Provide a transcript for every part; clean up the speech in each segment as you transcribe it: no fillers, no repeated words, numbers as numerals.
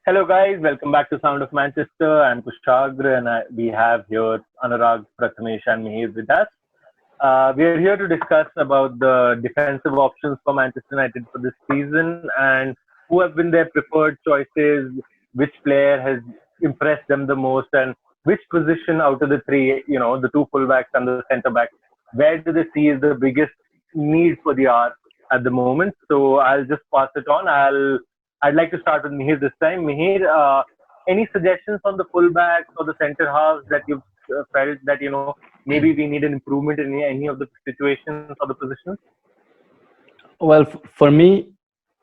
Hello, guys. Welcome back to Sound of Manchester. I'm Kushagra, and we have here Anurag, Prathamesh, and Mihir with us. We are here to discuss about the defensive options for Manchester United for this season and who have been their preferred choices, which player has impressed them the most, and which position out of the three, the two fullbacks and the centre back, where do they see is the biggest need for the hour at the moment. So I'll just pass it on. I'd like to start with Mihir this time. Mihir, any suggestions on the fullbacks or the centre halves that you've felt that maybe we need an improvement in any of the situations or the positions? Well, for me,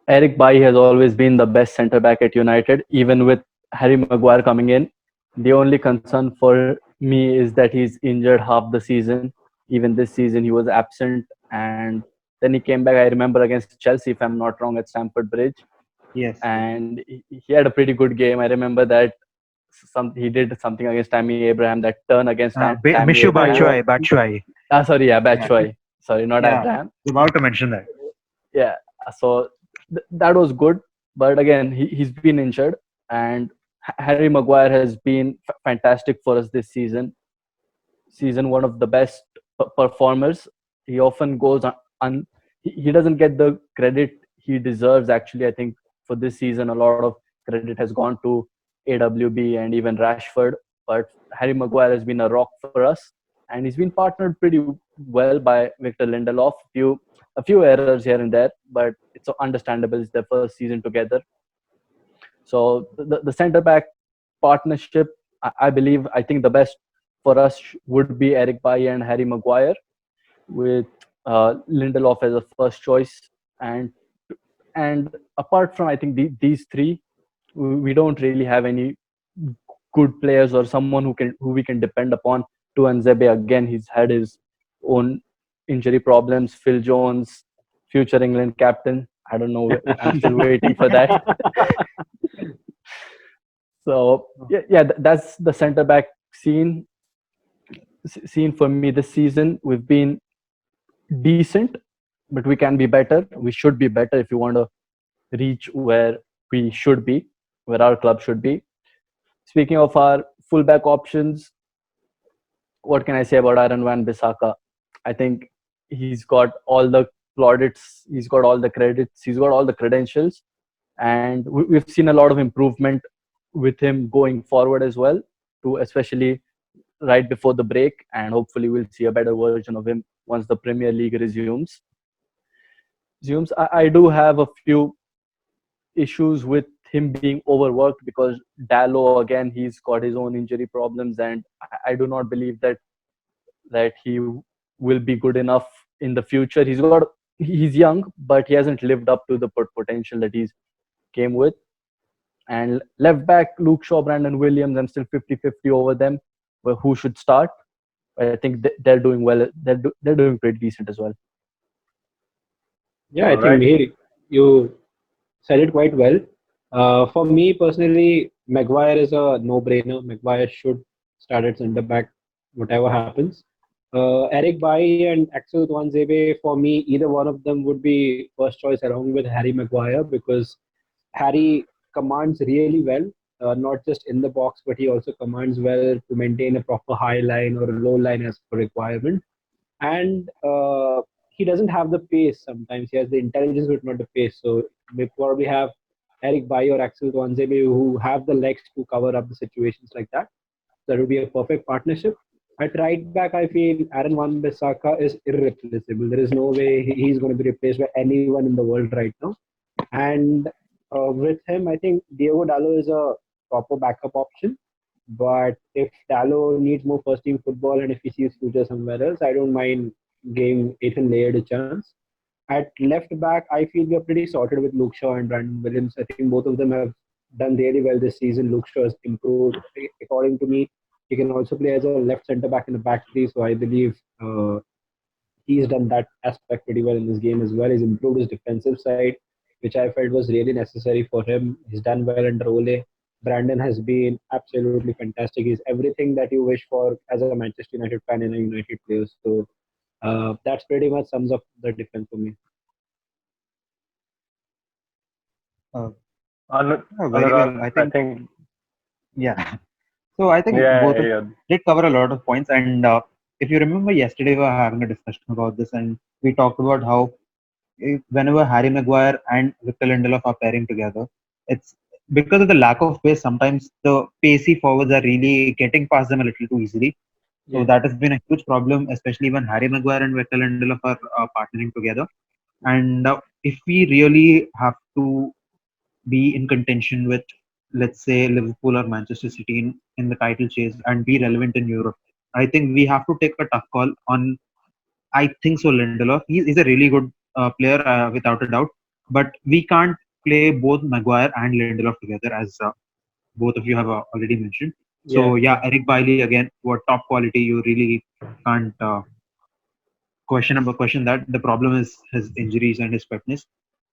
Eric Bailly has always been the best centre back at United, even with Harry Maguire coming in. The only concern for me is that he's injured half the season. Even this season, he was absent, and then he came back. I remember against Chelsea, if I'm not wrong, at Stamford Bridge, Yes. and he had a pretty good game. I remember that he did something against Tammy Abraham, that turn against Tammy Mishu Abraham. Batshuayi. Sorry, yeah, Yeah. Batshuayi. Sorry, not Yeah. Abraham. I was about to mention that. Yeah, so that was good, but again he's been injured, and Harry Maguire has been fantastic for us this season, one of the best performers. He often goes he doesn't get the credit he deserves. Actually, I think for this season a lot of credit has gone to AWB and even Rashford, but Harry Maguire has been a rock for us, and he's been partnered pretty well by Victor Lindelof. A few errors here and there, but it's understandable. It's their first season together. So the center back partnership, I think the best for us would be Eric Bailly and Harry Maguire, with Lindelof as a first choice. And apart from, I think, these three, we don't really have any good players or someone who we can depend upon. To Nzebe, again, he's had his own injury problems. Phil Jones, future England captain. I don't know. I'm still waiting for that. So yeah, that's the centre back scene. Scene for me this season. We've been decent, but we can be better. We should be better if we want to reach where we should be, where our club should be. Speaking of our fullback options, what can I say about Aaron Van Bissaka? I think he's got all the plaudits, he's got all the credits, he's got all the credentials, and we've seen a lot of improvement with him going forward as well, to especially right before the break, and hopefully we'll see a better version of him once the Premier League resumes. I do have a few issues with him being overworked, because Dallo, again, he's got his own injury problems, and I do not believe that he will be good enough in the future. He's young, but he hasn't lived up to the potential that he's came with. And left back, Luke Shaw, Brandon Williams, I'm still 50-50 over them, who should start. I think they're doing well. They're doing pretty decent as well. Yeah, I All think right. Mihir, you said it quite well. For me personally, Maguire is a no-brainer. Maguire should start at centre back, whatever happens. Eric Bailly and Axel Tuanzebe, for me, either one of them would be first choice along with Harry Maguire, because Harry commands really well, not just in the box, but he also commands well to maintain a proper high line or a low line as per requirement. And he doesn't have the pace sometimes. He has the intelligence, but not the pace. So we probably have Eric Bailly or Axel Tuanzebe who have the legs to cover up the situations like that. That would be a perfect partnership. At right back, I feel Aaron Wan-Bissaka is irreplaceable. There is no way he's going to be replaced by anyone in the world right now. And with him, I think Diego Dallo is a proper backup option. But if Dallo needs more first team football and if he sees future somewhere else, I don't mind giving Ethan Laird a chance. At left back, I feel we are pretty sorted with Luke Shaw and Brandon Williams. I think both of them have done really well this season. Luke Shaw has improved. According to me, he can also play as a left centre back in the back three. So I believe he's done that aspect pretty well in this game as well. He's improved his defensive side, which I felt was really necessary for him. He's done well under Ole. Brandon has been absolutely fantastic. He's everything that you wish for as a Manchester United fan and a United player. So that's pretty much sums up the defense for me. Uh, Oh, very well. Anurag, I I think, think, yeah. So I think yeah, both of yeah. did cover a lot of points. And if you remember, yesterday we were having a discussion about this, and we talked about how whenever Harry Maguire and Victor Lindelof are pairing together, it's because of the lack of pace. Sometimes the pacey forwards are really getting past them a little too easily. So Yeah. that has been a huge problem, especially when Harry Maguire and Victor Lindelof are partnering together. And if we really have to be in contention with, let's say, Liverpool or Manchester City in the title chase and be relevant in Europe, I think we have to take a tough call on. I think so, Lindelof. He's a really good player, without a doubt. But we can't play both Maguire and Lindelof together, as both of you have already mentioned. Yeah. So yeah, Eric Bailey again, what top quality. You really can't question that. The problem is his injuries and his fitness.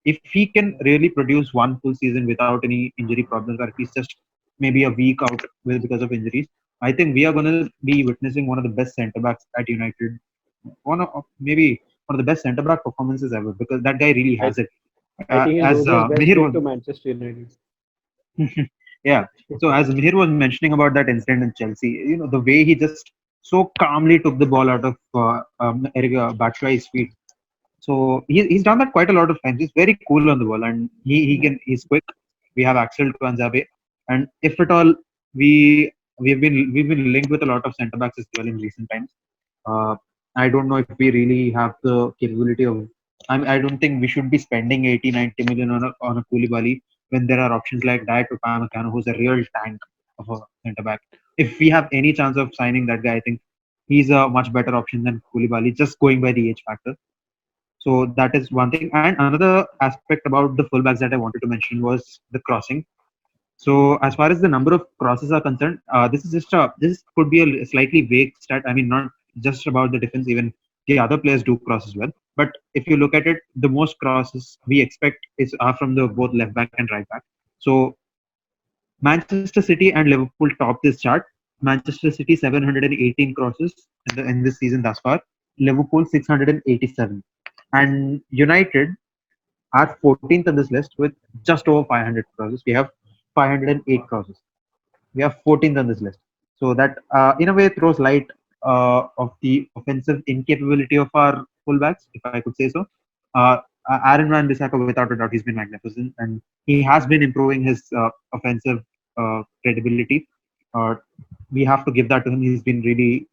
If he can really produce one full season without any injury problems, or if he's just maybe a week out because of injuries, I think we are going to be witnessing one of the best centre backs at United. Maybe one of the best centre back performances ever, because that guy really I has it. I think he'll As lose his best Mihir friend was, to Manchester United. yeah. So as Mihir was mentioning about that incident in Chelsea, the way he just so calmly took the ball out of Eric Batshuayi's feet. So he's done that quite a lot of times. He's very cool on the ball, and he's quick. We have Axel Tuanzebe, and if at all we we've been linked with a lot of centre backs as well in recent times. Uh, I don't know if we really have the capability of. I don't think we should be spending 80, 90 million on a Koulibaly when there are options like Diet Upamecano, who's a real tank of a centre back. If we have any chance of signing that guy, I think he's a much better option than Koulibaly, just going by the age factor. So that is one thing. And another aspect about the fullbacks that I wanted to mention was the crossing. So as far as the number of crosses are concerned, this could be a slightly vague stat. I mean, not just about the defense, even the other players do cross as well. But if you look at it, the most crosses we expect are from the both left back and right back. So Manchester City and Liverpool top this chart. Manchester City 718 crosses in this season thus far. Liverpool 687, and United are 14th on this list with just over 500 crosses. We have 508 crosses. We have 14th on this list. So that, in a way, throws light of the offensive incapability of our fullbacks, if I could say so. Uh, Aaron Van Bissaka, without a doubt, he's been magnificent, and he has been improving his offensive credibility. Uh, we have to give that to him.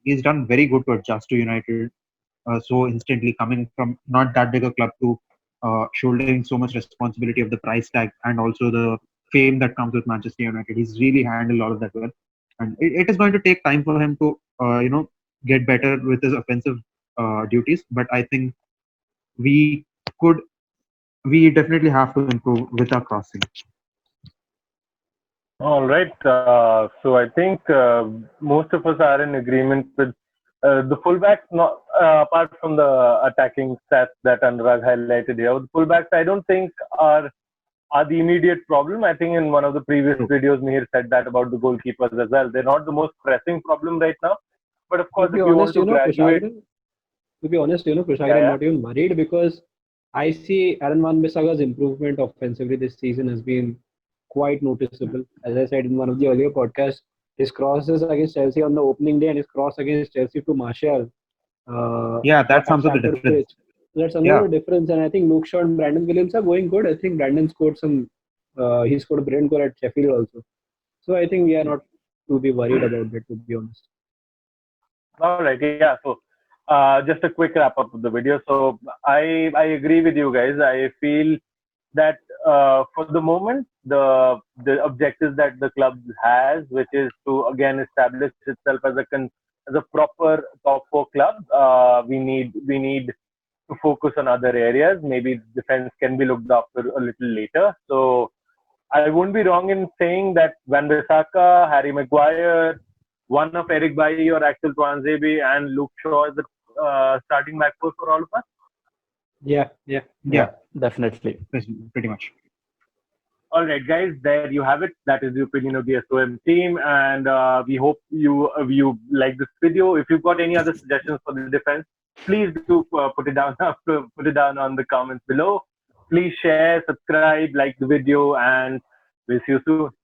He's done very good to adjust to United so instantly, coming from not that big a club to shouldering so much responsibility of the price tag and also the fame that comes with Manchester United. He's really handled all of that well, and it is going to take time for him to get better with his offensive duties. But I think we could we definitely have to improve with our crossing. All right. So I think most of us are in agreement with the fullbacks. Not apart from the attacking stats that Anurag highlighted here, the fullbacks I don't think are the immediate problem. I think in one of the previous True. videos, Mihir said that about the goalkeepers as well. They're not the most pressing problem right now. But of To course, be if you honest, want to graduate, Prashagran, yeah, I'm yeah. not even worried because I see Aaron Wan Bissaka's improvement offensively this season has been quite noticeable. As I said in one of the earlier podcasts, his crosses against Chelsea on the opening day and his cross against Chelsea to Martial Yeah, that at sums up the Stamford difference. Bridge. That's Yeah, another difference. And I think Luke Shaw and Brandon Williams are going good. I think Brandon scored he scored a brilliant goal at Sheffield also. So I think we are not to be worried about that, to be honest. All right, yeah. So, just a quick wrap up of the video. So, I agree with you guys. I feel that for the moment, the objectives that the club has, which is to again establish itself as as a proper top four club, we need to focus on other areas. Maybe defense can be looked after a little later. So I won't be wrong in saying that Van Bissaka, Harry Maguire, one of Eric Bailly or Axel Tuanzebe, and Luke Shaw is the starting back four for all of us. Yeah, yeah. yeah, Yeah, definitely. pretty much. All right, guys, there you have it. That is the opinion of the SOM team, and we hope you like this video. If you've got any other suggestions for the defense, please do put it down on the comments below. Please share, subscribe, like the video, and We'll see you soon.